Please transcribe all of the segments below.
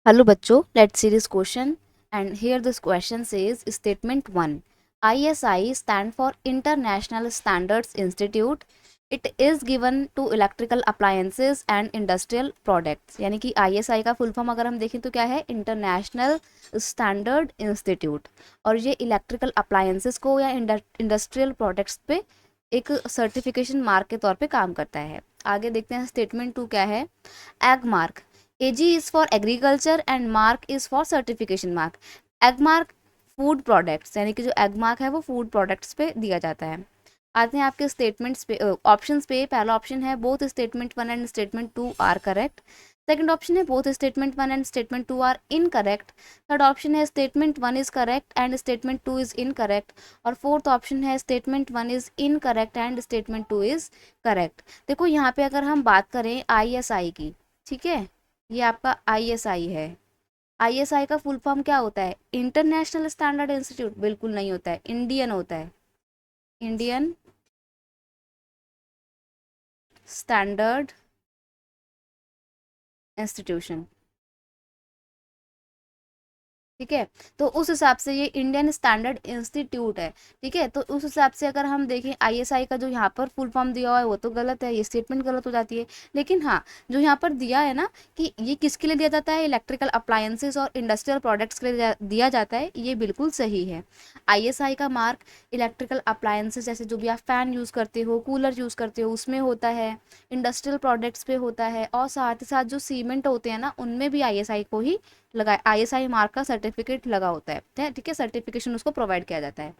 Hello बच्चों, let's see this question and here this question says statement 1 ISI stand for International Standards Institute. It is given to electrical appliances and industrial products. यानी कि ISI का full form अगर हम देखें तो क्या है, इंटरनेशनल स्टैंडर्ड इंस्टीट्यूट, और ये इलेक्ट्रिकल अप्लायंसेस को या इंडस्ट्रियल प्रोडक्ट्स पे एक सर्टिफिकेशन मार्क के तौर पे काम करता है। आगे देखते हैं स्टेटमेंट 2 क्या है। Egg mark, AG is for agriculture and mark is for certification mark. Egg mark food products, यानी कि जो एग मार्क है वो फूड प्रोडक्ट्स पे दिया जाता है। आते हैं आपके स्टेटमेंट्स पे, ऑप्शंस पे। पहला ऑप्शन है both statement 1 and statement 2 are correct. Second option है both statement 1 and statement 2 are incorrect. Third option है statement 1 is correct and statement 2 is incorrect. और फोर्थ ऑप्शन है statement 1 is incorrect and statement 2 is correct. देखो यहाँ पे अगर हम बात करें ISI की, ठीक है, ये आपका ISI है। ISI का फुल फॉर्म क्या होता है? International standard institute? बिल्कुल नहीं होता है, इंडियन होता है, इंडियन स्टैंडर्ड इंस्टीट्यूशन। ठीक है, तो उस हिसाब से ये इंडियन स्टैंडर्ड इंस्टीट्यूट है। ठीक है, तो उस हिसाब से अगर हम देखें ISI का जो यहाँ पर फुल फॉर्म दिया हुआ है वो तो गलत है, ये स्टेटमेंट गलत हो जाती है। लेकिन हाँ, जो यहाँ पर दिया है ना कि ये किसके लिए दिया जाता है, इलेक्ट्रिकल अप्लायंसेस और इंडस्ट्रियल प्रोडक्ट्स के लिए दिया जाता है, ये बिल्कुल सही है। ISI का मार्क इलेक्ट्रिकल अप्लायंसेस जैसे जो भी आप फैन यूज़ करते हो, कूलर यूज़ करते हो, उसमें होता है, इंडस्ट्रियल प्रोडक्ट्स पे होता है, और साथ ही साथ जो सीमेंट होते हैं ना उनमें भी ISI को ही लगा, ISI मार्क का सर्टिफिकेट लगा होता है। ठीक है, सर्टिफिकेशन उसको प्रोवाइड किया जाता है।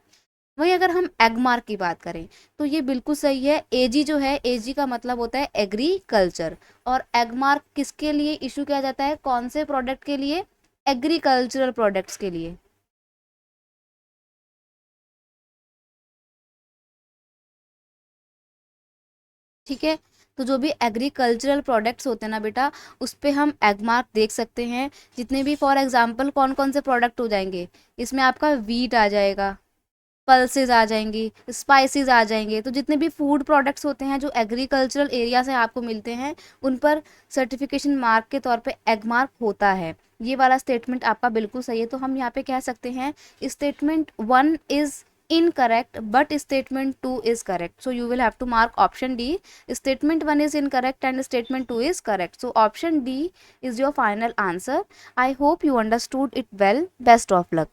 वहीं अगर हम एग मार्क की बात करें तो ये बिल्कुल सही है। AG जो है, AG का मतलब होता है एग्रीकल्चर, और एग मार्क किसके लिए इशू किया जाता है, कौन से प्रोडक्ट के लिए? एग्रीकल्चरल प्रोडक्ट्स के लिए। ठीक है, तो जो भी एग्रीकल्चरल प्रोडक्ट्स होते हैं ना बेटा, उस पे हम एग मार्क देख सकते हैं। जितने भी फॉर एग्जांपल कौन कौन से प्रोडक्ट हो जाएंगे, इसमें आपका वीट आ जाएगा, पल्सेस आ जाएंगी, स्पाइसेस आ जाएंगे। तो जितने भी फूड प्रोडक्ट्स होते हैं जो एग्रीकल्चरल एरिया से आपको मिलते हैं, उन पर सर्टिफिकेशन मार्क के तौर पे एग मार्क होता है। ये वाला स्टेटमेंट आपका बिल्कुल सही है। तो हम यहाँ पे कह सकते हैं statement 1 is incorrect but statement 2 is correct, so you will have to mark option D. Statement 1 is incorrect and statement 2 is correct, so option D is your final answer. I hope you understood it well. Best of luck.